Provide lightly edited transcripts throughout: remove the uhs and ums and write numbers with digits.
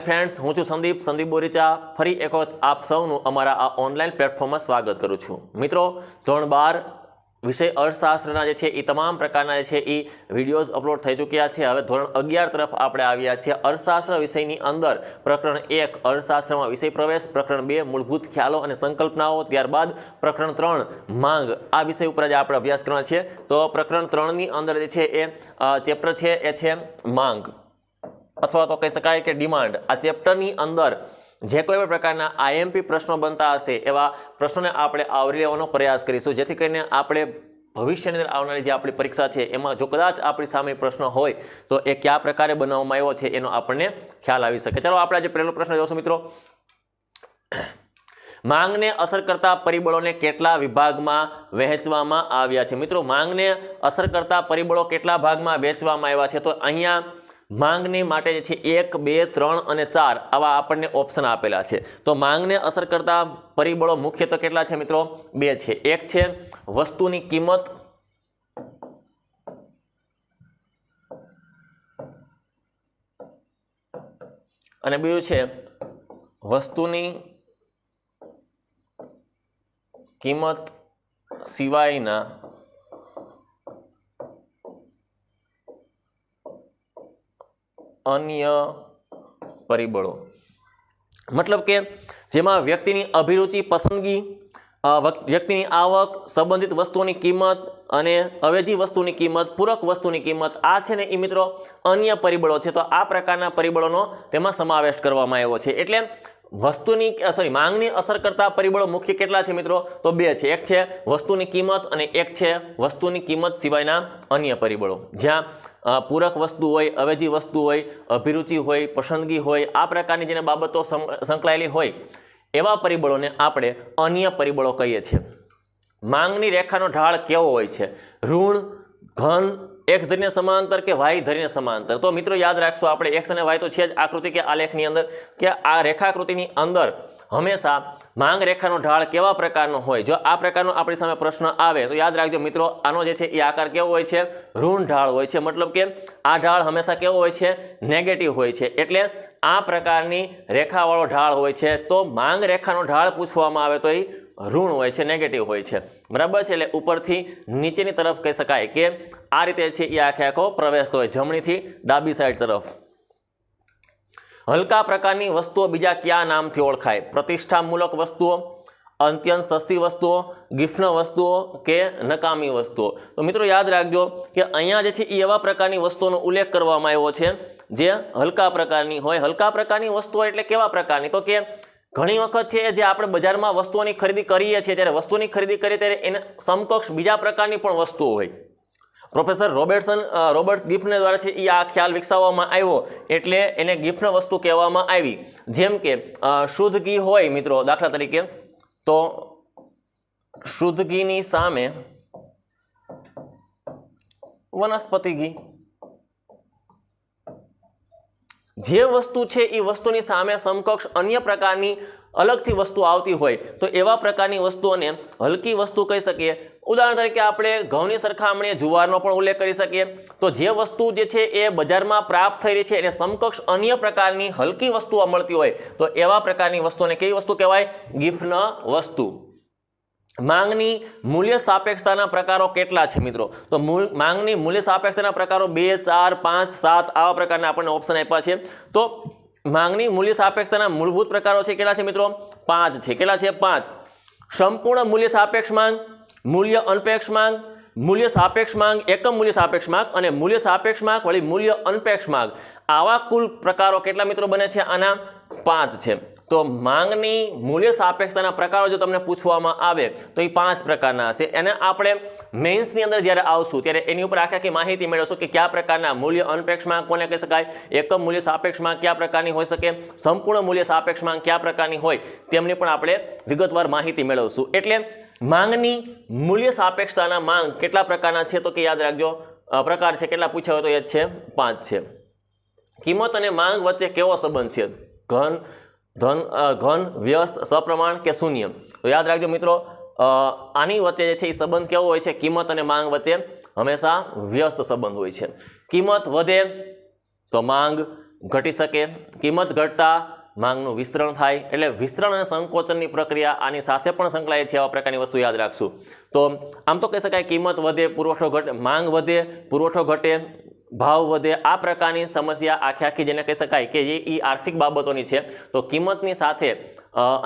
Friends हूँ छूं संदीप बोरीचा फरी एक वखत आप सौनु अमारा आ ऑनलाइन प्लेटफॉर्म में स्वागत करूँ छूं। मित्रों धोरण 12 विषय अर्थशास्त्रना जे छे ई तमाम प्रकारना जे छे ई विडियोज अपलोड थई चूक्या छे। हवे धोरण 11 तरफ आपणे आव्या छीए। अर्थशास्त्र विषयनी अंदर प्रकरण 1 अर्थशास्त्रमां विषय प्रवेश, प्रकरण 2 मूलभूत ख्यालों अने संकल्पनाओं, त्यारबाद प्रकरण 3 मांग आ विषय उपर आज आपणे अभ्यास करवानो छे। तो प्रकरण 3 नी अंदर जे छे ए चेप्टर छे ए छे मांग अथवा तो कही शकाय कि डिमांड। आ चेप्टरनी अंदर जे कोई प्रकारना आईएमपी प्रश्नों बनता हशे एवा प्रश्नों ने आपणे आवरी लेवानो प्रयास करीशुं, जेथी करीने आपणे भविष्यनी अंदर आवनारी जे आपणी परीक्षा छे एमां जो कदाच आपणी सामे प्रश्न होय तो ए क्या प्रकारे बनाववामां आव्यो छे एनो आपणे ख्याल आवी शके। चलो आपणे जे पहेलो प्रश्न जोईशुं मित्रों। मांगने असर करता परिबळोने केटला विभागमां वहेंचवामां आव्या छे? मित्रों मांगने असर करता परिबळो केटला भागमां वहेंचवामां आव्या छे? तो अहींया मांगने माटे जे छे 1, 2, 3 અને 4 आवा आपणने ऑप्शन आपेला छे। तो मांगने असर करता परिबळो मुख्य तो केटला छे मित्रों? 2 छे। एक छे वस्तुनी किंमत અને બીજું છે વસ્તુની કિંમત સિવાયના अन्य परिबळों। मतलब के जेमां व्यक्तिनी अभिरुचि, पसंदगी, व्यक्तिनी आवक, संबंधित वस्तुओनी किंमत अने अवेजी वस्तुनी किंमत, पूरक वस्तुनी किंमत आ छे ने ई मित्रों अन्य परिबळो छे। तो आ प्रकारना परिबळोनो तेमां समावेश करवामां आव्यो छे। एटले वस्तुनी मांगनी असर करता परिबळो मुख्य केटला छे मित्रों? तो 2 छे। एक छे वस्तुनी किंमत अने एक छे वस्तुनी किंमत सिवायना अन्य परिबळो। ज्यां पूरक वस्तु होय, अवेजी वस्तु होय, अभिरुचि होय, पसंदगी होय, आ प्रकारनी जेने बाबतो संकळायेली होय एवा परिबळोने आपणे अन्य परिबळो कहीए छीए। मांगनी रेखानो ढाळ केवो होय छे? ऋण, घन, एक्स धरीने समांतर के वाय धरीने समांतर? तो मित्रों याद राखशो आपणे एक्स अने वाय तो छे ज आकृति के आलेखनी अंदर के आ रेखाकृतिनी अंदर हमेशा मांग रेखानो ढाळ केवा प्रकारनो होय। जो आ प्रकारनो आपणी सामे प्रश्न आवे तो याद राखजो मित्रों आनो जे छे ई आकार केवो होय छे? ऋण ढाळ होय छे। मतलब के आ ढाळ हमेशा केवो होय छे? नेगेटिव होय छे। एटले आ प्रकारनी रेखावाळो ढाळ होय छे। तो मांग रेखानो ढाळ पूछवामां आवे तो ई ऋण होय छे, नेगेटिव होय छे। बराबर छे। एटले उपरथी नीचेनी तरफ कही शकाय के आ रीते छे ई आखे आखो प्रवेश होय जमणीथी डाबी साइड तरफ। हल्का प्रकारनी वस्तुओ बीजा क्या नामथी ओळखाय? प्रतिष्ठामूलक वस्तुओ, अत्यंत सस्ती वस्तुओ, गिफ्टन वस्तुओ के नकामी वस्तुओ? तो मित्रों याद राखजो कि अहींया जे छे ई एवा प्रकारनी वस्तुओनो उल्लेख करवामां आव्यो छे जे हल्का प्रकारनी होय। हल्का प्रकारनी वस्तुओ एटले केवा प्रकारनी? तो के घणी वखत छे जे આપણે બજારમાં વસ્તુઓની ખરીદી કરીએ છીએ ત્યારે વસ્તુની ખરીદી કરીએ ત્યારે એને સમકક્ષ બીજા પ્રકારની પણ વસ્તુઓ હોય। પ્રોફેસર રોબર્ટ્સ ગિફ્ટને દ્વારા છે એ આ ખ્યાલ વિકસાવવામાં આવ્યો એટલે એને ગિફ્ટની વસ્તુ કહેવામાં આવી। જેમ કે શુદ્ધ ઘી હોય મિત્રો, દાખલા તરીકે તો શુદ્ધ ઘીની સામે વનસ્પતિ ઘી। जे वस्तु है ये वस्तुनी सामे समकक्ष अन्य प्रकारनी अलगथी वस्तु आवती होय तो एवा प्रकारनी वस्तुओने हल्की वस्तु कही सकीए। उदाहरण तरीके आपणे घऊनी सरखामणीए जुवारनो पण उल्लेख करी सकीए। तो जे वस्तु जे छे ए बजारमां प्राप्त थई रही छे एने समकक्ष अन्य प्रकारनी हल्की वस्तुओ मळती होय तो एवा प्रकारनी वस्तुने केवी वस्तु कहेवाय? गिफ्टन वस्तु। मांगनी मूल्य सापेक्षताना प्रकारो केटला छे मित्रों? तो मांगनी मूल्य सापेक्षताना प्रकारो 2, 4, 5, 7 आवा प्रकारना आपणे ऑप्शन आप्या छे। तो मांगनी मूल्य सापेक्षताना मूलभूत प्रकारो छे केटला छे मित्रों? 5 छे। केटला छे? 5। संपूर्ण मूल्य सापेक्ष मांग, मूल्य अनपेक्ष मांग, मूल्य सापेक्ष मांग, एकम मूल्य सापेक्ष मांग अने मूल्य सापेक्ष मांग वળી मूल्य अनपेक्ष मांग आवा कुल प्रकारो केटला मित्रों बने छे? आना 5 छे। तो मांगनी मूल्य सापेक्षताना प्रकारो जो तमने पूछवामां आवे तो ये 5 प्रकारना हशे। एने आपणे मेन्सनी अंदर ज्यारे आवशुं त्यारे एनी उपर आखी आखी माहिती मेळवशुं कि क्या प्रकारना मूल्य अनपेक्ष मांग कोने कही शकाय, एकम मूल्य सापेक्ष मांग क्या प्रकारनी होई शके, संपूर्ण मूल्य सापेक्ष मांग क्या प्रकारनी होय तेमनी पण आपणे विगतवार माहिती मेळवशुं। एटले मांगनी मूल्य सापेक्षताना मांग केटला प्रकारना छे? तो कि याद राखजो प्रकार छे केटला पूछ्या होय तो ये छे 5 छे। किंमत अने मांग वच्चे केवो संबंध छे? घन, व्यस्त, सप्रमाण के शून्य? तो याद राखजो मित्रों आनी वच्चे जे छे ई संबंध केवो होय छे? किंमत अने मांग वच्चे हमेशा व्यस्त संबंध होय छे। किंमत वधे तो मांग ઘટી શકે, કિંમત ઘટતા માંગનું વિસ્તરણ થાય, એટલે વિસ્તરણ અને સંકોચનની પ્રક્રિયા આની સાથે પણ સંકળાય છે. આવા પ્રકારની વસ્તુ યાદ રાખશું. તો આમ તો કહી શકાય કિંમત વધે, પુરવઠો ઘટે, માંગ વધે, પુરવઠો ઘટે, ભાવ વધે, આ પ્રકારની સમસ્યા આખી જેને કહી શકાય કે એ આર્થિક બાબતોની છે. તો કિંમતની સાથે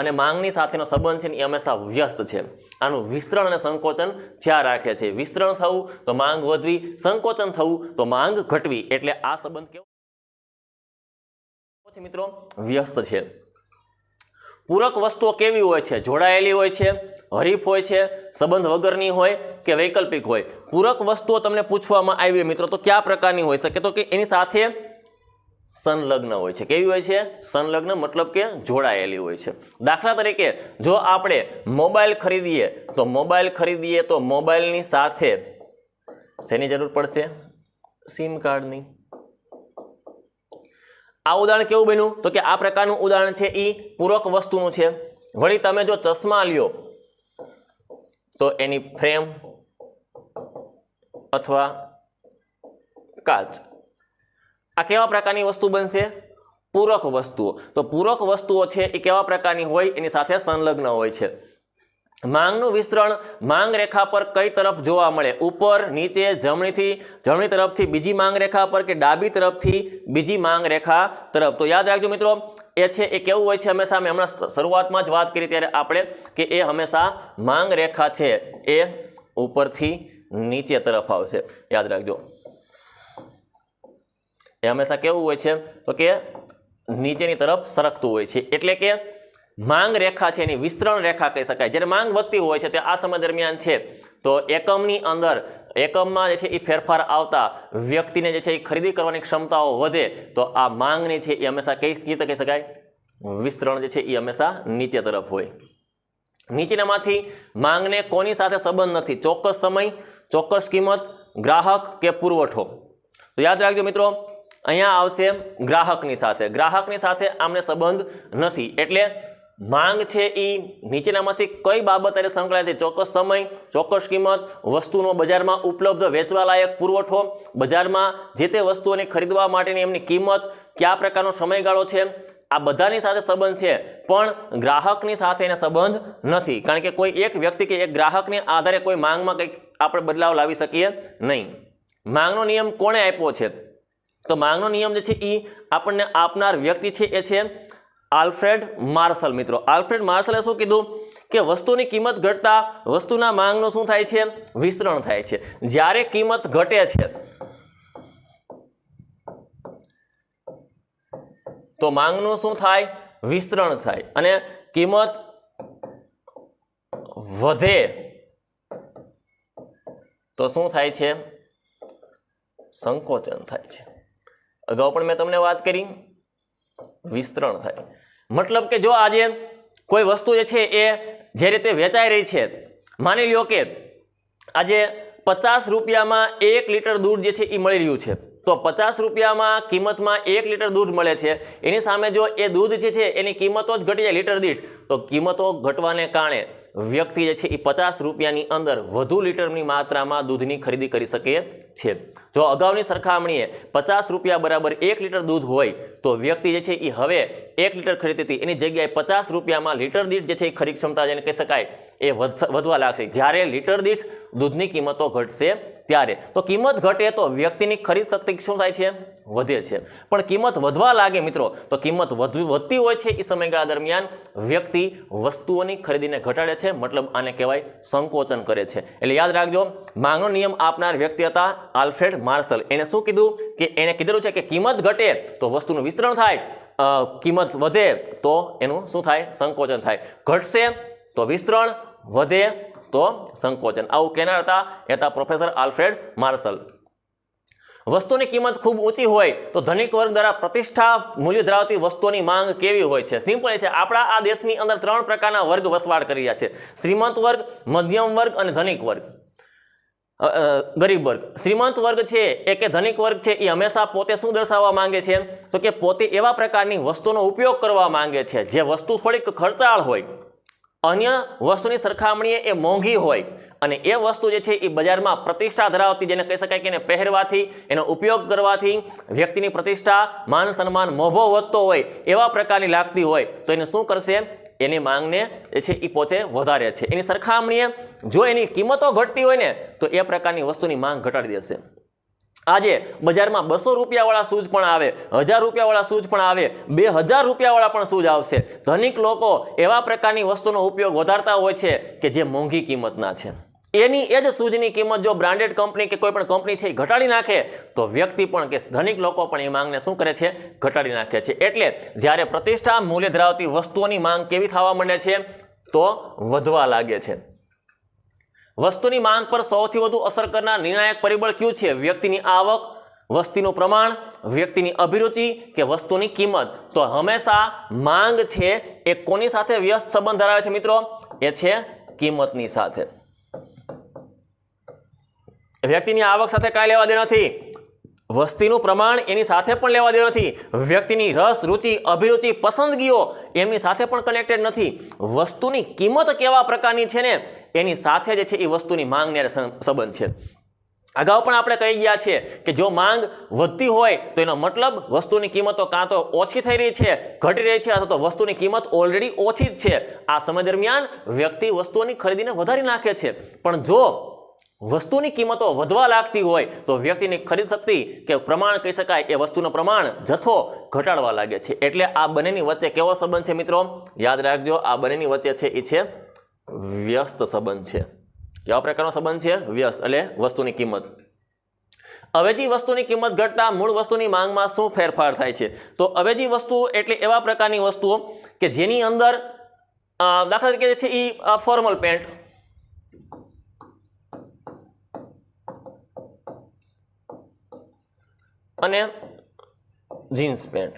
અને માંગની સાથેનો સંબંધ છે ને એ હંમેશા વ્યસ્ત છે. આનું વિસ્તરણ અને સંકોચન થયા રાખે છે. વિસ્તરણ થવું તો માંગ વધવી, સંકોચન થવું તો માંગ ઘટવી, એટલે આ સંબંધ કેવો છે મિત્રો? વ્યસ્ત છે. પૂરક વસ્તુઓ કેવી હોય છે? જોડાયેલી હોય છે, હરીફ હોય છે, સંબંધ વગરની હોય કે વૈકલ્પિક હોય. પૂરક વસ્તુઓ તમને પૂછવામાં આવી મિત્રો તો કયા પ્રકારની હોઈ શકે? તો કે એની સાથે સંલગ્ન હોય છે. કેવી હોય છે? સંલગ્ન, મતલબ કે જોડાયેલી હોય છે. દાખલા તરીકે જો આપણે મોબાઈલ ખરીદીએ તો મોબાઈલની સાથે શેની જરૂર પડશે? સિમ કાર્ડની. આ ઉદાહરણ કેવું બન્યું? તો કે આ પ્રકારનું ઉદાહરણ છે એ પૂરક વસ્તુનું છે. વળી તમે જો ચશ્મા લ્યો તો એની ફ્રેમ અથવા કાચ, આ કેવા પ્રકારની વસ્તુ બનશે? પૂરક વસ્તુઓ. તો પૂરક વસ્તુઓ છે એ કેવા પ્રકારની હોય? એની સાથે સંલગ્ન હોય છે. માંગનું વિસ્તરણ માંગ રેખા પર કઈ તરફ જોવા મળે? ઉપર, નીચે, જમણી તરફથી બીજી માંગ રેખા પર કે ડાબી તરફથી બીજી માંગ રેખા તરફ? તો યાદ રાખજો મિત્રો, એ છે એ કેવું હોય છે? હંમેશા મેં હમણાં શરૂઆતમાં જ વાત કરી ત્યારે આપણે કે એ હંમેશા માંગ રેખા છે એ ઉપરથી નીચે તરફ આવશે. યાદ રાખજો, એ હંમેશા કેવું હોય છે? તો કે નીચેની તરફ સરકતું હોય છે. એટલે કે માંગ રેખા છે એની વિસ્તરણ રેખા કહી શકાય. જ્યારે માંગ વધતી હોય છે તે આ સમય દરમિયાન છે તો એકમની અંદર એકમમાં જે છે એ ફેરફાર આવતા વ્યક્તિને જે છે એ ખરીદી કરવાની ક્ષમતાઓ વધે તો આ માંગની છે એ હંમેશા કઈ રીતે કહી શકાય? વિસ્તરણ જે છે એ હંમેશા નીચે તરફ હોય. નીચેનામાંથી માંગને કોની સાથે સંબંધ નથી? ચોક્કસ સમય, ચોક્કસ કિંમત, ગ્રાહક કે પુરવઠો? તો યાદ રાખજો મિત્રો, અહીંયા આવશે ગ્રાહકની સાથે. ગ્રાહકની સાથે આમને સંબંધ નથી. એટલે માંગ છે એ નીચેનામાંથી કઈ બાબત એને સંકળાય છે? ચોક્કસ સમય, ચોક્કસ કિંમત, વસ્તુનો બજારમાં ઉપલબ્ધ વેચવા લાયક પુરવઠો, બજારમાં જે તે વસ્તુઓને ખરીદવા માટેની એમની કિંમત, કયા પ્રકારનો સમયગાળો છે, આ બધાની સાથે સંબંધ છે. પણ ગ્રાહકની સાથે એને સંબંધ નથી. કારણ કે કોઈ એક વ્યક્તિ કે એક ગ્રાહકને આધારે કોઈ માંગમાં કંઈક આપણે બદલાવ લાવી શકીએ નહીં. માંગનો નિયમ કોણે આપ્યો છે? તો માંગનો નિયમ જે છે એ આપણને આપનાર વ્યક્તિ છે એ છે આલ્ફ્રેડ માર્શલ. મિત્રો, આલ્ફ્રેડ માર્શલે શું કીધું કે વસ્તુની કિંમત ઘટતા વસ્તુના માંગનું શું થાય છે? વિસ્તરણ થાય છે. જ્યારે કિંમત ઘટે છે તો માંગનું શું થાય? વિસ્તરણ થાય. અને કિંમત વધે તો શું થાય છે? સંકોચન થાય છે. અગાઉ પણ મેં તમને વાત કરી, વિસ્તરણ થાય. મતલબ કે જો આજે કોઈ વસ્તુ જે છે એ જે રીતે વેચાઈ રહી છે, માની લ્યો કે આજે 50 રૂપિયામાં 1 લીટર દૂધ જે છે એ મળી રહ્યું છે, તો 50 રૂપિયામાં કિંમતમાં 1 લીટર દૂધ મળે છે. એની સામે જો એ દૂધ જે છે એની કિંમતો જ ઘટી જાય લીટર દીઠ, તો કિંમતો ઘટવાને કારણે વ્યક્તિ જે છે એ 50 રૂપિયાની અંદર વધુ લીટરની માત્રામાં દૂધની ખરીદી કરી શકે છે. જો અગાઉની સરખામણીએ 50 રૂપિયા બરાબર 1 લીટર દૂધ હોય તો વ્યક્તિ જે છે એ હવે 1 લીટર ખરીદતી હતી એની જગ્યાએ 50 રૂપિયામાં લીટર દીઠ જે છે એ ખરીદ ક્ષમતા જેને કહી શકાય એ વધવા લાગશે. જ્યારે લીટર દીઠ દૂધની કિંમતો ઘટશે ત્યારે. તો કિંમત ઘટે તો વ્યક્તિની ખરીદ શક્તિ શું થાય છે? વધે છે. પણ કિંમત વધવા લાગે મિત્રો તો કિંમત વધતી હોય છે એ સમયગાળા દરમિયાન વ્યક્તિ વસ્તુઓની ખરીદીને ઘટાડે છે. મતલબ આને કહેવાય સંકોચન કરે છે. એટલે યાદ રાખજો, માંગનો નિયમ આપનાર વ્યક્તિ હતા આલ્ફ્રેડ માર્શલ. એણે શું કીધું કે એણે કીધેલું છે કે કિંમત ઘટે તો વસ્તુનું વિસ્તરણ થાય, કિંમત વધે તો એનું શું થાય? સંકોચન થાય. ઘટશે તો વિસ્તરણ, વધે તો સંકોચન. આવું કેના હતા પ્રોફેસર આલ્ફ્રેડ માર્શલ. વસ્તુની કિંમત ખૂબ ઊંચી હોય તો ધનિક વર્ગ દ્વારા પ્રતિષ્ઠા મૂલ્ય ધરાવતી વસ્તુઓની માંગ કેવી હોય છે? સિમ્પલ છે. આપણા આ દેશની અંદર 3 પ્રકારના વર્ગ વસવાટ કરી રહ્યા છે: શ્રીમંત વર્ગ, મધ્યમ વર્ગ અને ધનિક વર્ગ, ગરીબ વર્ગ. શ્રીમંત વર્ગ છે એ કે ધનિક વર્ગ છે એ હંમેશા પોતે શું દર્શાવવા માંગે છે? તો કે પોતે એવા પ્રકારની વસ્તુનો ઉપયોગ કરવા માંગે છે જે વસ્તુ થોડીક ખર્ચાળ હોય અન્ય વસ્તુની સરખામણીએ એ મોંઘી હોય અને એ વસ્તુ જે છે એ બજારમાં પ્રતિષ્ઠા ધરાવતી, જેને કહી શકાય કે એને પહેરવાથી, એનો ઉપયોગ કરવાથી વ્યક્તિની પ્રતિષ્ઠા, માન સન્માન, મોભો વધતો હોય એવા પ્રકારની લાગતી હોય તો એને શું કરશે? એની માંગને જે છે એ પોતે વધારે છે. એની સરખામણીએ જો એની કિંમતો ઘટતી હોય ને તો એ પ્રકારની વસ્તુની માંગ ઘટાડી દેશે. આજે બજારમાં 200 રૂપિયાવાળા શૂઝ પણ આવે, 1000 રૂપિયાવાળા શૂઝ પણ આવે, 2000 રૂપિયાવાળા પણ શૂઝ આવશે. ધનિક લોકો એવા પ્રકારની વસ્તુનો ઉપયોગ વધારતા હોય છે કે જે મોંઘી કિંમતના છે. એની એ જ શૂઝની કિંમત જો બ્રાન્ડેડ કંપની કે કોઈ પણ કંપની છે એ ઘટાડી નાખે તો વ્યક્તિ પણ કે ધનિક લોકો પણ એ માંગને શું કરે છે? ઘટાડી નાખે છે. એટલે જ્યારે પ્રતિષ્ઠા મૂલ્ય ધરાવતી વસ્તુઓની માંગ કેવી થવા માંડે છે? તો વધવા લાગે છે. વસ્તુની માંગ પર સૌથી વધુ અસર કરનાર નિર્ણાયક પરિબળ કયું છે? વ્યક્તિની આવક, વસ્તીનું પ્રમાણ, વ્યક્તિની અભિરુચિ કે વસ્તુની કિંમત? તો હંમેશા માંગ છે એ કોની સાથે વ્યસ્ત સંબંધ ધરાવે છે મિત્રો? એ છે કિંમતની સાથે. વ્યક્તિની આવક સાથે કાંઈ લેવા દે નથી, વસ્તીનું પ્રમાણ એની સાથે પણ લેવા દે નથી, વ્યક્તિની રસ, રુચિ, અભિરુચિ, પસંદગીઓ એમની સાથે પણ કનેક્ટેડ નથી. વસ્તુની કિંમત કેવા પ્રકારની છે ને એની સાથે જે છે એ વસ્તુની માંગને સંબંધ છે. અગાઉ પણ આપણે કહી ગયા છીએ કે જો માંગ વધતી હોય તો એનો મતલબ વસ્તુની કિંમતો કાં તો ઓછી થઈ રહી છે, ઘટી રહી છે, અથવા તો વસ્તુની કિંમત ઓલરેડી ઓછી જ છે. આ સમય દરમિયાન વ્યક્તિ વસ્તુઓની ખરીદીને વધારી નાખે છે. પણ જો વસ્તુની કિંમતો વધવા લાગતી હોય તો વ્યક્તિની ખરીદ શક્તિ કે પ્રમાણ કહી શકાય એ વસ્તુનો પ્રમાણ, જથ્થો ઘટાડવા લાગે છે. એટલે આ બંનેની વચ્ચે કેવો સંબંધ છે મિત્રો? યાદ રાખજો, આ બંનેની વચ્ચે છે એ છે વ્યસ્ત સંબંધ છે. કેવા પ્રકારનો સંબંધ છે? વ્યસ્ત. એટલે વસ્તુની કિંમત. અવેજી વસ્તુની કિંમત ઘટતા મૂળ વસ્તુની માંગમાં શું ફેરફાર થાય છે? તો અવેજી વસ્તુઓ એટલે એવા પ્રકારની વસ્તુઓ કે જેની અંદર દાખલા તરીકે છે એ ફોર્મલ પેન્ટ, અને જીન્સ પેન્ટ.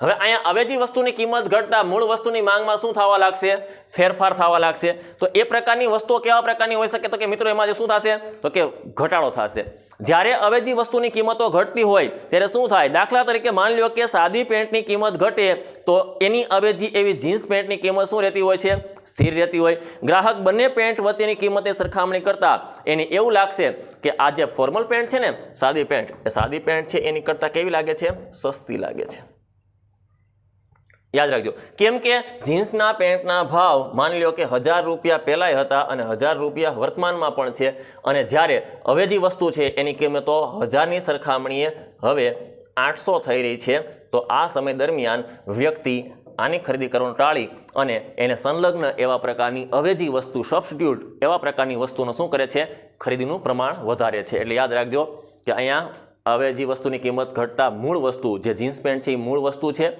હવે અહીંયા અવેજી વસ્તુની કિંમત ઘટતા મૂળ વસ્તુની માંગમાં શું થવા લાગશે? ફેરફાર થવા લાગશે. તો એ પ્રકારની વસ્તુઓ કેવા પ્રકારની હોઈ શકે? તો કે મિત્રો એમાં જે શું થશે? તો કે ઘટાડો થશે. જ્યારે અવેજી વસ્તુની કિંમતો ઘટતી હોય ત્યારે શું થાય? દાખલા તરીકે માની લો કે સાદી પેન્ટની કિંમત ઘટે તો એની અવેજી એવી જીન્સ પેન્ટની કિંમત શું રહેતી હોય છે? સ્થિર રહેતી હોય. ગ્રાહક બંને પેન્ટ વચ્ચેની કિંમતે સરખામણી કરતા એને એવું લાગશે કે આ જે ફોર્મલ પેન્ટ છે ને, સાદી પેન્ટ, એ સાદી પેન્ટ છે એની કરતાં કેવી લાગે છે? સસ્તી લાગે છે. યાદ રાખજો, કેમ કે જીન્સના પેન્ટના ભાવ માની લો કે 1000 રૂપિયા પહેલાંય હતા અને 1000 રૂપિયા વર્તમાનમાં પણ છે. અને જ્યારે અવેજી વસ્તુ છે એની કિંમતો 1000ની સરખામણીએ હવે 800 થઈ રહી છે. તો આ સમય દરમિયાન વ્યક્તિ આની ખરીદી કરવાનું ટાળી અને એને સંલગ્ન એવા પ્રકારની અવેજી વસ્તુ, સબસ્ટિટ્યુટ એવા પ્રકારની વસ્તુનો શું કરે છે? ખરીદીનું પ્રમાણ વધારે છે. એટલે યાદ રાખજો કે અહીંયા અવેજી વસ્તુની કિંમત ઘટતા મૂળ વસ્તુ જે જીન્સ પેન્ટ છે એ મૂળ વસ્તુ છે,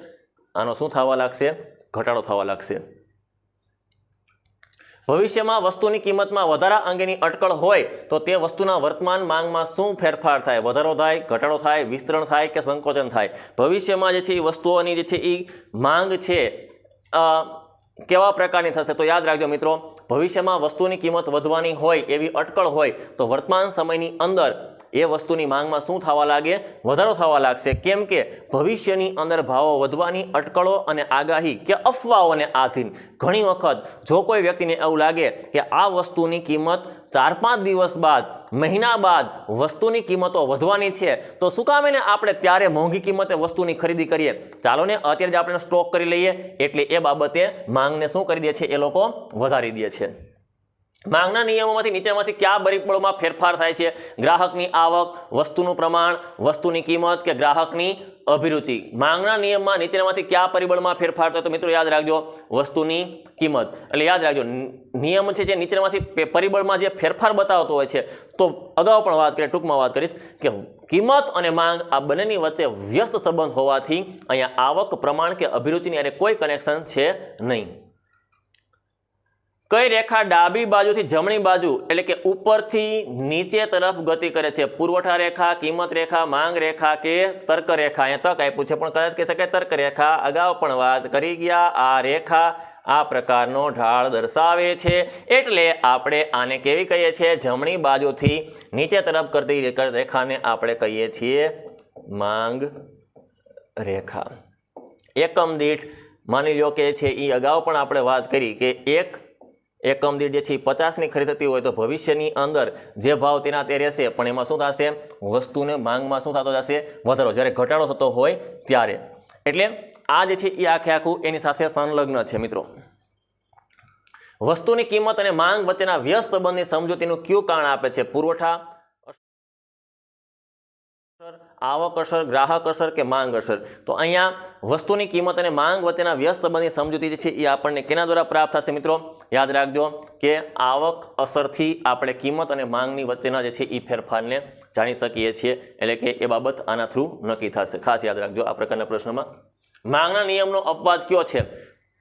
આનો શું થવા લાગશે? ઘટાડો થવા લાગશે. ભવિષ્યમાં વસ્તુની કિંમતમાં વધારા અંગેની અટકળ હોય તો તે વસ્તુના વર્તમાન માંગમાં શું ફેરફાર થાય? વધારો થાય, ઘટાડો થાય, વિસ્તરણ થાય કે સંકોચન થાય? ભવિષ્યમાં જે છે એ વસ્તુઓની જે છે એ માંગ છે કેવા પ્રકારની થશે? તો યાદ રાખજો મિત્રો, ભવિષ્યમાં વસ્તુની કિંમત વધવાની હોય એવી અટકળ હોય તો વર્તમાન સમયની અંદર એ વસ્તુની માંગમાં શું થવા લાગે? વધારો થવા લાગશે. કેમ કે ભવિષ્યની અંદર ભાવો વધવાની અટકળો અને આગાહી કે અફવાઓને આધીન ઘણી વખત જો કોઈ વ્યક્તિને એવું લાગે કે આ વસ્તુની કિંમત 4-5 દિવસ બાદ, મહિના બાદ વસ્તુની કિંમતો વધવાની છે તો શું કામ એને આપણે ત્યારે મોંઘી કિંમતે વસ્તુની ખરીદી કરીએ? ચાલો ને અત્યારે જ આપણે સ્ટોક કરી લઈએ. એટલે એ બાબતે માંગને શું કરી દે છે? એ લોકો વધારી દે છે. માંગના નિયમોમાંથી નીચેમાંથી કયા પરિબળોમાં ફેરફાર થાય છે? ગ્રાહકની આવક, વસ્તુનું પ્રમાણ, વસ્તુની કિંમત કે ગ્રાહકની અભિરુચિ? માંગના નિયમમાં નીચેનામાંથી કયા પરિબળમાં ફેરફાર થાય? તો મિત્રો યાદ રાખજો, વસ્તુની કિંમત. એટલે યાદ રાખજો, નિયમ છે જે નીચેનામાંથી પરિબળમાં જે ફેરફાર બતાવતો હોય છે. તો અગાઉ પણ વાત કરીએ, ટૂંકમાં વાત કરીશ કે કિંમત અને માંગ આ બંનેની વચ્ચે વ્યસ્ત સંબંધ હોવાથી અહીંયા આવક, પ્રમાણ કે અભિરુચિની અરે કોઈ કનેક્શન છે નહીં. કઈ રેખા ડાબી બાજુથી જમણી બાજુ એટલે કે ઉપરથી નીચે તરફ ગતિ કરે છે? પુરવઠા રેખા, કિંમત રેખા, માંગ રેખા કે તર્ક રેખા? અહીંયા તક આપ્યું છે પણ કદાચ કહી શકાય તર્ક રેખા. અગાઉ પણ વાત કરી ગયા, આ રેખા આ પ્રકારનો ઢાળ દર્શાવે છે. એટલે આપણે આને કેવી કહીએ છીએ? જમણી બાજુથી નીચે તરફ કરતી રેખાને આપણે કહીએ છીએ માંગ રેખા. એકમ દીઠ માની લો કે છે એ અગાઉ પણ આપણે વાત કરી કે એક એકમ દીઠ જે છે એ 50ની ખરીદ થતી હોય તો ભવિષ્યની અંદર જે ભાવ તેના તે રહેશે, પણ એમાં શું થશે, વસ્તુને માંગમાં શું થતો જશે, વધારો, જ્યારે ઘટાડો થતો હોય ત્યારે. એટલે આ જે છે એ આખે આખું એની સાથે સંલગ્ન છે મિત્રો. વસ્તુની કિંમત અને માંગ વચ્ચેના વ્યસ્ત સંબંધની સમજૂતીનું કયું કારણ આપે છે? પુરવઠા આવક અસર, ગ્રાહક અસર કે માંગ અસર? તો અહીંયા વસ્તુની કિંમત અને માંગ વચ્ચેના વ્યસ્ત સંબંધની સમજૂતી જે છે એ આપણને કેના દ્વારા પ્રાપ્ત થશે મિત્રો? યાદ રાખજો કે આવક અસરથી આપણે કિંમત અને માંગની વચ્ચેના જે છે એ ફેરફારને જાણી શકીએ છીએ, એટલે કે એ બાબત આના થ્રુ નક્કી થશે. ખાસ યાદ રાખજો આ પ્રકારના પ્રશ્નમાં. માંગના નિયમનો અપવાદ કયો છે?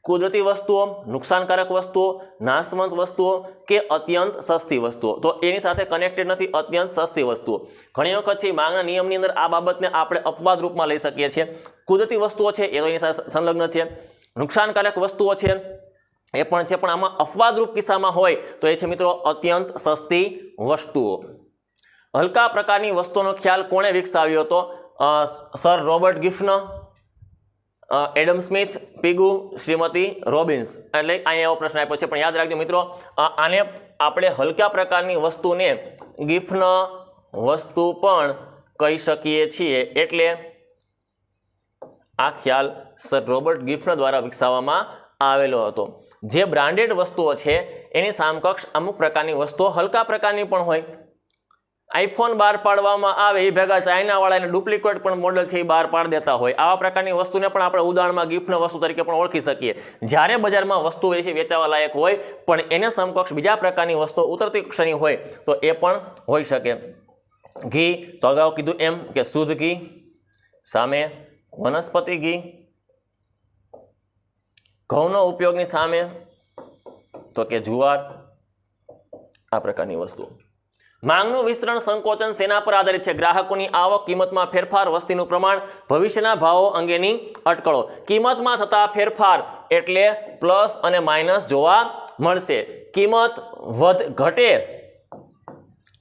કુદરતી વસ્તુઓ, નુકસાનકારક વસ્તુઓ, નાશવંત વસ્તુઓ કે અત્યંત સસ્તી વસ્તુઓ? તો એની સાથે કનેક્ટેડ નથી અત્યંત સસ્તી વસ્તુઓ. ઘણી વખત છે માંગના નિયમની અંદર આ બાબતને આપણે અપવાદ રૂપમાં લઈ શકીએ છીએ. કુદરતી વસ્તુઓ છે એ તો એની સાથે સંલગ્ન છે, નુકસાનકારક વસ્તુઓ છે એ પણ છે, પણ આમાં અપવાદરૂપ કિસ્સામાં હોય તો એ છે મિત્રો અત્યંત સસ્તી વસ્તુઓ. હલકા પ્રકારની વસ્તુનો ખ્યાલ કોણે વિકસાવ્યો હતો? Sir Robert Giffen, Adam Smith, Pigou, શ્રીમતી રોબિન્સ. એટલે અહીંયા એવો પ્રશ્ન આપ્યો છે, પણ યાદ રાખજો મિત્રો આને આપણે હલકા પ્રકારની વસ્તુને ગિફ્ટન વસ્તુ પણ કહી શકીએ છીએ. એટલે આ ખ્યાલ સર રોબર્ટ ગિફ્ટન દ્વારા વિકસાવવામાં આવેલો હતો. જે બ્રાન્ડેડ વસ્તુઓ છે એની સમકક્ષ અમુક પ્રકારની વસ્તુઓ હલકા પ્રકારની પણ હોય. આઈફોન બહાર પાડવામાં આવે એ ભેગા ચાઇનાવાળાને ડુપ્લિકેટ પણ મોડલ છે એ બહાર પાડી દેતા હોય. આવા પ્રકારની વસ્તુને પણ આપણે ઉદાહરણમાં ગિફ્ટની વસ્તુ તરીકે પણ ઓળખી શકીએ. જ્યારે બજારમાં વસ્તુ એ છે વેચાવા લાયક હોય પણ એને સમકક્ષ બીજા પ્રકારની વસ્તુઓ ઉતરતી કક્ષાની હોય તો એ પણ હોઈ શકે. ઘી તો અગાઉ કીધું એમ કે શુદ્ધ ઘી સામે વનસ્પતિ ઘી. ઘઉંનો ઉપયોગની સામે તો કે જુવાર. આ પ્રકારની વસ્તુઓ. માંગનું વિસ્તરણ સંકોચન શેના પર આધારિત છે? ગ્રાહકોની આવક, કિંમતમાં ફેરફાર, વસ્તીનું પ્રમાણ, ભવિષ્યના ભાવો અંગેની અટકળો. કિંમતમાં થતા ફેરફાર એટલે પ્લસ અને માઇનસ જોવા મળશે. કિંમત ઘટે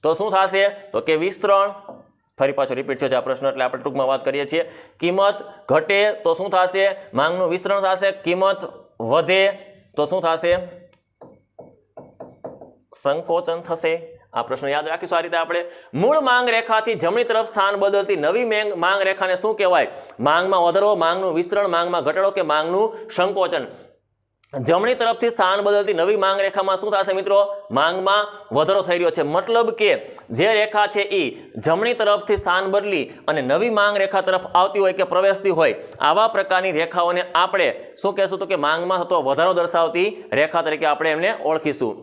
તો શું થશે? તો કે વિસ્તરણ. ફરી પાછો રિપીટ થયો છે આ પ્રશ્ન એટલે આપણે ટૂંકમાં વાત કરીએ છીએ. કિંમત ઘટે તો શું થશે? માંગનું વિસ્તરણ થશે. કિંમત વધે તો શું થશે? સંકોચન થશે. આ પ્રશ્ન યાદ રાખીશું આ રીતે આપણે. મૂળ માંગ રેખાથી જમણી તરફ સ્થાન બદલતી નવી માંગ રેખાને શું કહેવાય? માંગમાં વધારો, માંગનું વિસ્તરણ, માંગમાં ઘટાડો કે માંગનું સંકોચન? જમણી તરફથી સ્થાન બદલતી નવી માંગ રેખામાં શું થશે મિત્રો? માંગમાં વધારો થઈ રહ્યો છે. મતલબ કે જે રેખા છે એ જમણી તરફથી સ્થાન બદલી અને નવી માંગ રેખા તરફ આવતી હોય કે પ્રવેશતી હોય, આવા પ્રકારની રેખાઓને આપણે શું કહેશું? તો કે માંગમાં થતો વધારો દર્શાવતી રેખા તરીકે આપણે એમને ઓળખીશું.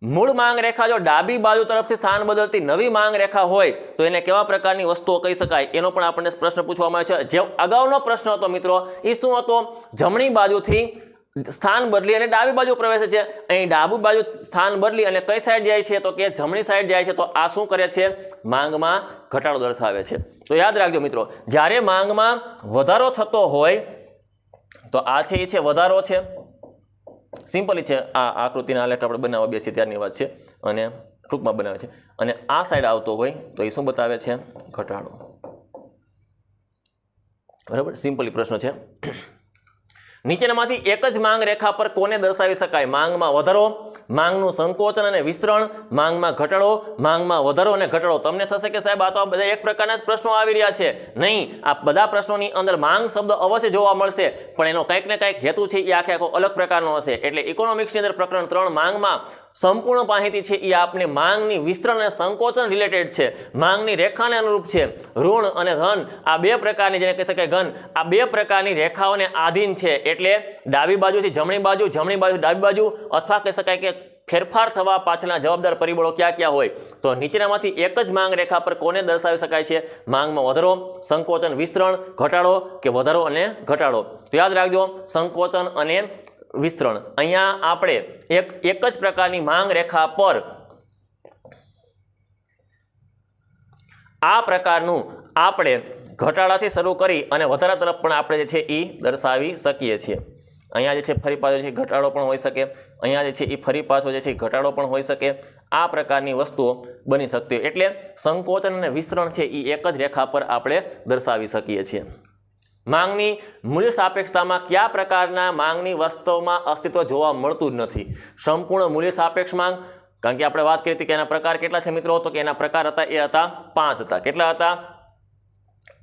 મૂળ માંગ રેખા જો ડાબી બાજુ તરફથી સ્થાન બદલતી નવી માંગ રેખા હોય તો એને કેવા પ્રકારની વસ્તુઓ કહી શકાય? એનો પણ આપણને પ્રશ્ન પૂછવામાં આવ્યો છે. જે અગાઉનો પ્રશ્ન હતો મિત્રો એ શું હતો? જમણી બાજુથી સ્થાન બદલી અને ડાબી બાજુ પ્રવેશે છે. અહીં ડાબી બાજુ સ્થાન બદલી અને કઈ સાઈડ જાય છે? તો કે જમણી સાઈડ જાય છે. તો આ શું કરે છે? માંગમાં ઘટાડો દર્શાવે છે. તો યાદ રાખજો મિત્રો, જ્યારે માંગમાં વધારો થતો હોય તો આ છે એ છે વધારો છે. સિમ્પલી છે આ આકૃતિના આલેખ આપણે બનાવવા બેસી ત્યારની વાત છે અને ટૂંકમાં બનાવે છે. અને આ સાઈડ આવતો હોય તો એ શું બતાવે છે? ઘટાડો. બરાબર, સિમ્પલી પ્રશ્ન છે. નીચેનામાંથી એક જ માંગ રેખા પર કોને દર્શાવી શકાય? માંગમાં વધારો, માંગનું સંકોચન અને વિસ્તરણ, માંગમાં ઘટાડો, માંગમાં વધારો અને ઘટાડો. તમને થશે કે સાહેબ આ તો બધા એક પ્રકારના જ પ્રશ્નો આવી રહ્યા છે. નહીં, આ બધા પ્રશ્નોની અંદર માંગ શબ્દ અવશ્ય જોવા મળશે, પણ એનો કંઈક ને કંઈક હેતુ છે એ આખો અલગ પ્રકારનો હશે. એટલે ઇકોનોમિક્સની અંદર પ્રકરણ 3 માંગમાં સંપૂર્ણ માહિતી છે એ આપને માંગની વિસ્તરણ અને સંકોચન રિલેટેડ છે. માંગની રેખાને અનુરૂપ છે. ઋણ અને ધન આ બે પ્રકારની, જેને કહી શકાય ઘન, આ બે પ્રકારની રેખાઓને આધીન છે. એટલે ડાબી બાજુથી જમણી બાજુ, જમણી બાજુ ડાબી બાજુ, અથવા કહી શકાય કે ફેરફાર થવા પાછળના જવાબદાર પરિબળો ક્યાં ક્યાં હોય? તો નીચેનામાંથી એક જ માંગ રેખા પર કોને દર્શાવી શકાય છે? માંગમાં વધારો, સંકોચન, વિસ્તરણ, ઘટાડો કે વધારો અને ઘટાડો? તો યાદ રાખજો સંકોચન અને વિસ્તરણ. અહીંયા આપણે એક જ પ્રકારની માંગ રેખા પર આ પ્રકારનું આપણે ઘટાડાથી શરૂ કરી અને વધારા તરફ પણ આપણે જે છે એ દર્શાવી શકીએ છીએ. અહીંયા જે છે ફરી પાછો છે ઘટાડો પણ હોઈ શકે, અહીંયા જે છે એ ફરી પાછો જે છે ઘટાડો પણ હોઈ શકે. આ પ્રકારની વસ્તુઓ બની શકતી હોય. એટલે સંકોચન અને વિસ્તરણ છે એ એક જ રેખા પર આપણે દર્શાવી શકીએ છીએ. માંગની મૂલ્ય સાપેક્ષતામાં કયા પ્રકારના માંગની વાસ્તવમાં અસ્તિત્વ જોવા મળતું જ નથી? સંપૂર્ણ મૂલ્ય સાપેક્ષ માંગ, કારણ કે આપણે વાત કરી હતી કે એના પ્રકાર કેટલા છે મિત્રો, તો કે એના પ્રકાર હતા એ હતા 5 હતા. કેટલા હતા?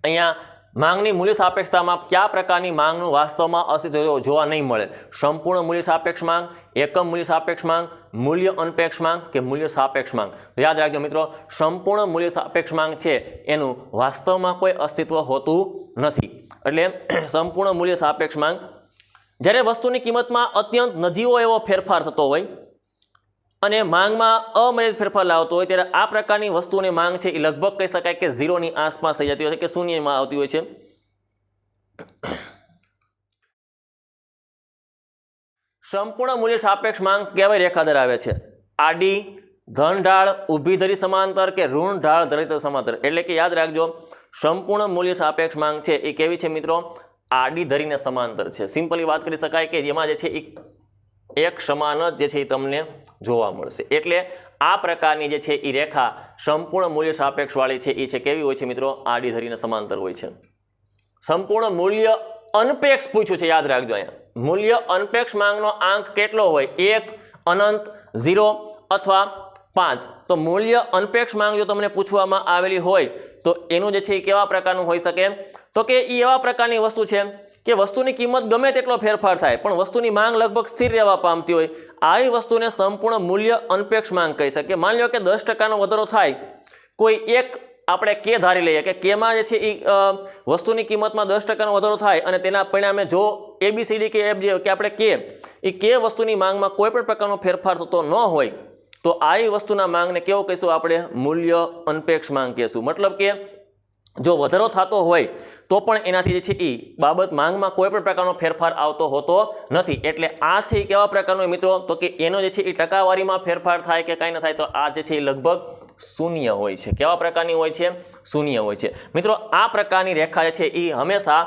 અહીંયા માંગની મૂલ્ય સાપેક્ષતામાં કયા પ્રકારની માંગનું વાસ્તવમાં અસ્તિત્વ જોવા નહીં મળે? સંપૂર્ણ મૂલ્ય સાપેક્ષ માંગ, એકમ મૂલ્ય સાપેક્ષ માંગ, મૂલ્ય અનપેક્ષ માંગ કે મૂલ્ય સાપેક્ષ માંગ? તો યાદ રાખજો મિત્રો, સંપૂર્ણ મૂલ્ય સાપેક્ષ માંગ છે એનું વાસ્તવમાં કોઈ અસ્તિત્વ હોતું નથી. એટલે સંપૂર્ણ મૂલ્ય સાપેક્ષ માંગ જ્યારે વસ્તુની કિંમતમાં અત્યંત નજીવો એવો ફેરફાર થતો હોય અને માંગમાં અમર્યાદિત ફેરફાર લાવતો હોય ત્યારે આ પ્રકારની વસ્તુની માંગ છે એ લગભગ કહી શકાય કે 0ની આસપાસ થઈ જતી હોય છે કે શૂન્યમાં આવતી હોય છે. સંપૂર્ણ મૂલ્ય સાપેક્ષ માંગ કેવી રેખા ધરાવે છે? આડી, ધન ઢાળ, ઊભી ધરી સમાંતર કે ઋણ ઢાળ ધરી સમાંતર? એટલે કે યાદ રાખજો, સંપૂર્ણ મૂલ્ય સાપેક્ષ માંગ છે એ કેવી છે મિત્રો? આડી ધરીને સમાંતર છે. સિમ્પલી વાત કરી શકાય કે જેમાં જે છે એક સમાન જ જે છે એ તમને જોવા મળશે. એટલે આ પ્રકારની જે છે એ રેખા સંપૂર્ણ મૂલ્ય સાપેક્ષ વાળી છે એ છે કેવી હોય છે મિત્રો? આડી ધરીને સમાંતર હોય છે. સંપૂર્ણ મૂલ્ય અનપેક્ષ પૂછ્યું છે, યાદ રાખજો. અહીંયા મૂલ્ય અનપેક્ષ માંગનો આંક કેટલો હોય? 1, અનંત, 0 અથવા 5. તો મૂલ્ય અનપેક્ષ માંગ જો તમને પૂછવામાં આવેલી હોય તો એનું જે છે એ કેવા પ્રકારનું હોઈ શકે? તો કે એ એવા પ્રકારની વસ્તુ છે કે વસ્તુની કિંમત ગમે તેટલો ફેરફાર થાય પણ વસ્તુની માંગ લગભગ સ્થિર રહેવા પામતી હોય. આવી વસ્તુને સંપૂર્ણ મૂલ્ય અનપેક્ષ માંગ કહી શકીએ. માની લો કે 10%નો વધારો થાય, કોઈ એક આપણે કે ધારી લઈએ કે કેમાં જે છે એ વસ્તુની કિંમતમાં 10%નો વધારો થાય અને તેના પરિણામે જો ABCD કે F જે કે આપણે કે વસ્તુની માંગમાં કોઈ પણ પ્રકારનો ફેરફાર થતો ન હોય તો આવી વસ્તુના માંગને કેવો કહીશું આપણે? મૂલ્ય અનપેક્ષ માંગ કહીશું. મતલબ કે જો વધારો થતો હોય તો પણ એનાથી જે છે એ બાબત માંગમાં કોઈ પણ પ્રકારનો ફેરફાર આવતો હોતો નથી. એટલે આ છે એ કેવા પ્રકારનો મિત્રો? તો કે એનો જે છે એ ટકાવારીમાં ફેરફાર થાય કે કાંઈ ન થાય તો આ જે છે એ લગભગ શૂન્ય હોય છે. કેવા પ્રકારની હોય છે? શૂન્ય હોય છે. મિત્રો આ પ્રકારની રેખા જે છે એ હંમેશા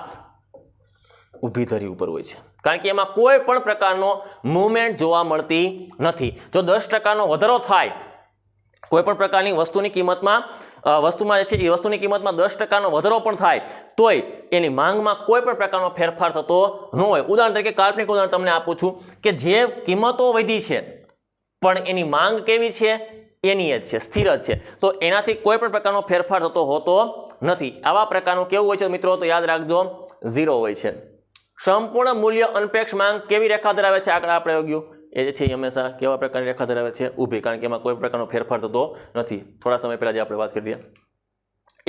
ઊભી ધરી ઉપર હોય છે, કારણ કે એમાં કોઈ પણ પ્રકારનો મૂવમેન્ટ જોવા મળતી નથી. જો 10%નો વધારો થાય કોઈ પણ પ્રકારની વસ્તુની કિંમતમાં વસ્તુમાં જે છે એ વસ્તુની કિંમતમાં 10%નો વધારો પણ થાય તોય એની માંગમાં કોઈ પણ પ્રકારનો ફેરફાર થતો ન હોય. ઉદાહરણ તરીકે કાલ્પનિક ઉદાહરણ તમને આપું છું કે જે કિંમતો વધી છે પણ એની માંગ કેવી છે? એની જ છે, સ્થિર જ છે. તો એનાથી કોઈ પણ પ્રકારનો ફેરફાર થતો હોતો નથી. આવા પ્રકારનું કેવું હોય છે મિત્રો? તો યાદ રાખજો, 0 હોય છે. સંપૂર્ણ મૂલ્ય અનપેક્ષ માંગ કેવી રેખા ધરાવે છે? આંકડા આપણે યોગ્ય એ જે છે એ હંમેશા કેવા પ્રકારની રેખા ધરાવે છે? ઊભી, કારણ કે એમાં કોઈ પ્રકારનો ફેરફાર થતો નથી. થોડા સમય પહેલા જે આપણે વાત કરી દઈએ.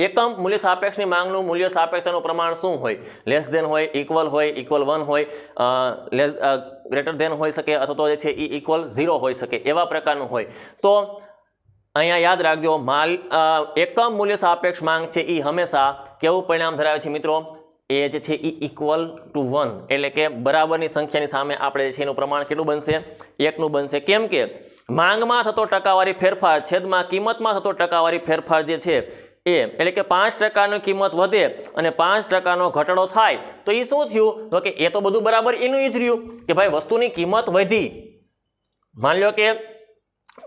એકમ મૂલ્ય સાપેક્ષની માંગનું મૂલ્ય સાપેક્ષતાનું પ્રમાણ શું હોય? લેસ ધેન હોય, ઇક્વલ હોય, ઇક્વલ 1 હોય, ગ્રેટર ધેન હોઈ શકે અથવા તો જે છે એ ઇક્વલ 0 હોઈ શકે, એવા પ્રકારનું હોય. તો અહીંયા યાદ રાખજો, એકમ મૂલ્ય સાપેક્ષ માંગ છે એ હંમેશા કેવું પરિણામ ધરાવે છે મિત્રો? એ જે છે એ ઇક્વલ ટુ 1, એટલે કે બરાબરની સંખ્યાની સામે આપણે જે છે એનું પ્રમાણ કેટલું બનશે? 1નું બનશે. કેમ કે માંગમાં થતો ટકાવારી ફેરફાર છેદમાં કિંમતમાં થતો ટકાવારી ફેરફાર જે છે એ, એટલે કે 5%ની કિંમત વધે અને 5%નો ઘટાડો થાય તો એ શું થયું? તો કે એ તો બધું બરાબર એનું જ રહ્યું કે ભાઈ વસ્તુની કિંમત વધી. માની લો કે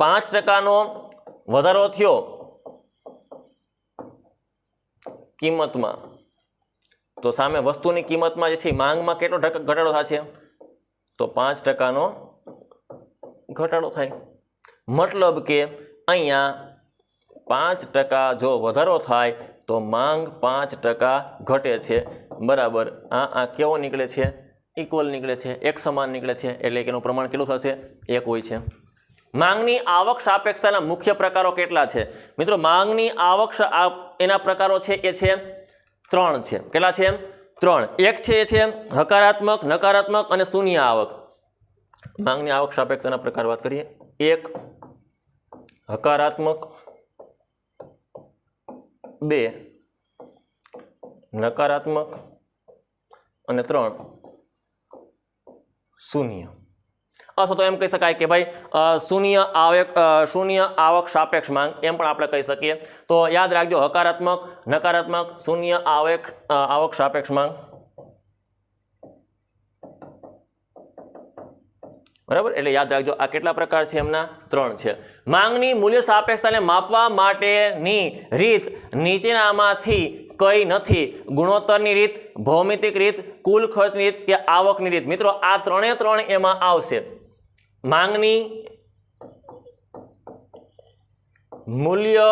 5%નો વધારો થયો કિંમતમાં, તો સામે વસ્તુની કિંમતમાં જે છે માંગમાં કેટલો ઘટાડો થશે? તો 5%નો ઘટાડો થાય. મતલબ કે અહીંયા 5% જો વધારો થાય તો માંગ 5% ઘટે છે, બરાબર. આ કેવો નીકળે છે? ઇક્વલ નીકળે છે, એક સમાન નીકળે છે. એટલે કે એનું પ્રમાણ કેટલું થશે? 1 હોય છે. માંગની આવક સાપેક્ષતાના મુખ્ય પ્રકારો કેટલા છે મિત્રો? માંગની આવક એના પ્રકારો છે એ છે 3 છે. કેટલા છે? 3. એક છે એ છે હકારાત્મક, નકારાત્મક અને શૂન્ય આવક. માંગની આવક સાપેક્ષતાના પ્રકાર વાત કરીએ. 1 હકારાત્મક, 2 નકારાત્મક અને 3 શૂન્ય. અથવા તો એમ કહી શકાય કે ભાઈ શૂન્ય આવક સાપેક્ષ માંગ એમ પણ આપણે કહી શકીએ. તો યાદ રાખજો, હકારાત્મક, નકારાત્મક, શૂન્ય આવક સાપેક્ષ માંગ, બરાબર. એટલે યાદ રાખજો આ કેટલા પ્રકાર છે? એમના 3 છે. માંગની મૂલ્ય સાપેક્ષતાને માપવા માટેની રીત નીચેનામાંથી કઈ નથી? ગુણોત્તરની રીત, ભૌમિતિક રીત, કુલ ખર્ચની રીત કે આવકની રીત. મિત્રો આ ત્રણે ત્રણ એમાં આવશે. માંગની મૂલ્ય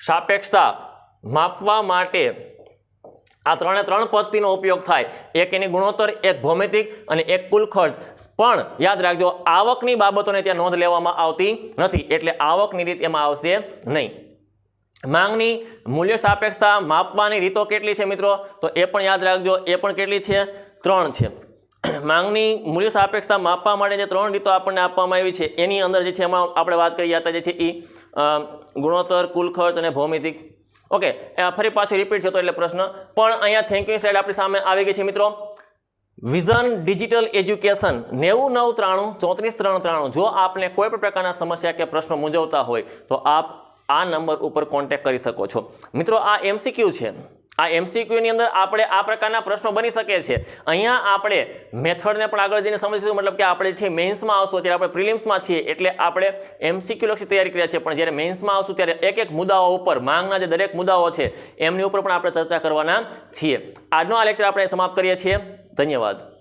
સાપેક્ષતા માપવા માટે આ ત્રણે ત્રણ પદ્ધતિનો ઉપયોગ થાય. એક એની ગુણોત્તર, એક ભૌમિતિક અને એક કુલ ખર્ચ. પણ યાદ રાખજો આવકની બાબતોને ત્યાં નોંધ લેવામાં આવતી નથી, એટલે આવકની રીત એમાં આવશે નહીં. માંગની મૂલ્ય સાપેક્ષતા માપવાની રીતો કેટલી છે મિત્રો? તો એ પણ યાદ રાખજો, એ પણ કેટલી છે? 3 છે. માંગની મૂલ્ય સાપેક્ષતા માપવા માટે જે 3 રીતો આપણને આપવામાં આવી છે એની અંદર જે છે એમાં આપણે વાત કરી હતા જે છે એ ગુણોત્તર, કુલ ખર્ચ અને ભૌમિતિક. ઓકે, ફરી પાછું રિપીટ થતો એટલે પ્રશ્ન. પણ અહીંયા થેન્ક યુ સ્લાઇડ આપણી સામે આવી ગઈ છે મિત્રો. વિઝન ડિજિટલ એજ્યુકેશન 9993 34 જો આપને કોઈ પણ પ્રકારના સમસ્યા કે પ્રશ્નો મૂંઝવતા હોય તો આપ આ નંબર ઉપર કોન્ટેક્ટ કરી શકો છો. મિત્રો આ MCQ છે. આ MCQની અંદર આપણે આ પ્રકારના પ્રશ્નો બની શકે છે. અહીંયા આપણે મેથડને પણ આગળ જઈને સમજીશું, મતલબ કે આપણે છે મેઇન્સમાં આવશું ત્યારે આપણે પ્રિલિમ્સમાં છીએ એટલે આપણે MCQ લક્ષી તૈયારી કર્યા છે, પણ જ્યારે મેઇન્સમાં આવશું ત્યારે એક એક મુદ્દાઓ ઉપર, માંગના જે દરેક મુદ્દાઓ છે એમની ઉપર પણ આપણે ચર્ચા કરવાના છીએ. આજનો આ લેક્ચર આપણે સમાપ્ત કરીએ છીએ. ધન્યવાદ.